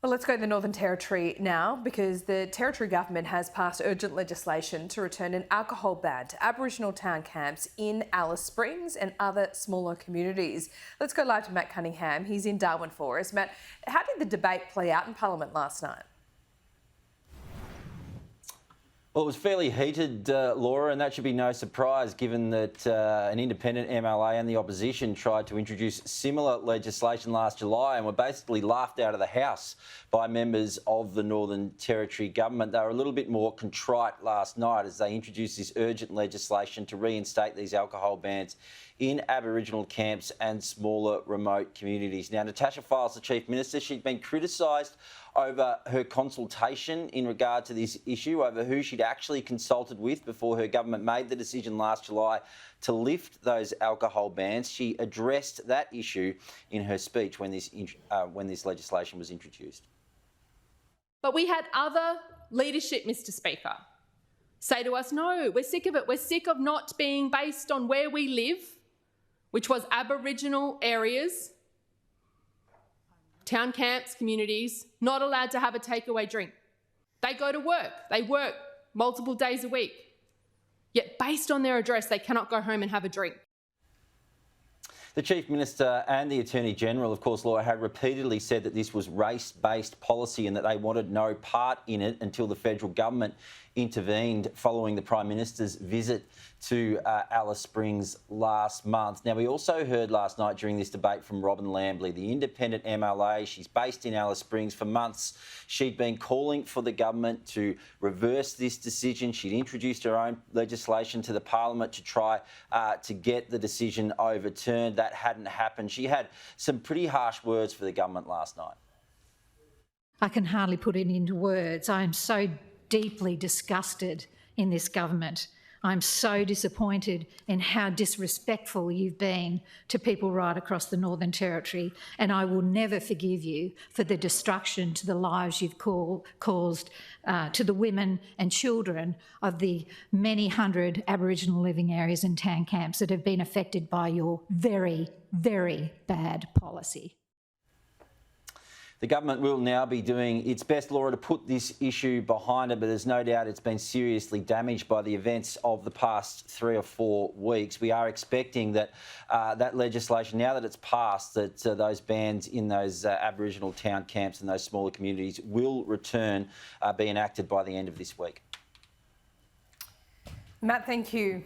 Well, let's go to the Northern Territory now, because the Territory Government has passed urgent legislation to return an alcohol ban to Aboriginal town camps in Alice Springs and other smaller communities. Let's go live to Matt Cunningham. He's in Darwin for us. Matt, how did the debate play out in Parliament last night? Well, it was fairly heated, Laura, and that should be no surprise given that an independent MLA and the opposition tried to introduce similar legislation last July and were basically laughed out of the House by members of the Northern Territory Government. They were a little bit more contrite last night as they introduced this urgent legislation to reinstate these alcohol bans in Aboriginal camps and smaller remote communities. Now, Natasha Fyles, the Chief Minister, she'd been criticised over her consultation in regard to this issue, over who she'd actually consulted with before her government made the decision last July to lift those alcohol bans. She addressed that issue in her speech when this legislation was introduced. But we had other leadership, Mr. Speaker, say to us, no, we're sick of it. We're sick of not being based on where we live, which was Aboriginal areas, town camps, communities, not allowed to have a takeaway drink. They go to work. They work multiple days a week. Yet based on their address, they cannot go home and have a drink. The Chief Minister and the Attorney-General, of course, Laura, had repeatedly said that this was race-based policy and that they wanted no part in it until the federal government intervened following the Prime Minister's visit to Alice Springs last month. Now, we also heard last night during this debate from Robin Lambley, the independent MLA. She's based in Alice Springs. For months, she'd been calling for the government to reverse this decision. She'd introduced her own legislation to the Parliament to try to get the decision overturned. That hadn't happened. She had some pretty harsh words for the government last night. I can hardly put it into words. I am so deeply disgusted in this government. I'm so disappointed in how disrespectful you've been to people right across the Northern Territory, and I will never forgive you for the destruction to the lives you've caused to the women and children of the many hundred Aboriginal living areas and town camps that have been affected by your very, very bad policy. The government will now be doing its best, Laura, to put this issue behind it, but there's no doubt it's been seriously damaged by the events of the past 3 or 4 weeks. We are expecting that that legislation, now that it's passed, that those bans in those Aboriginal town camps and those smaller communities will return, be enacted by the end of this week. Matt, thank you.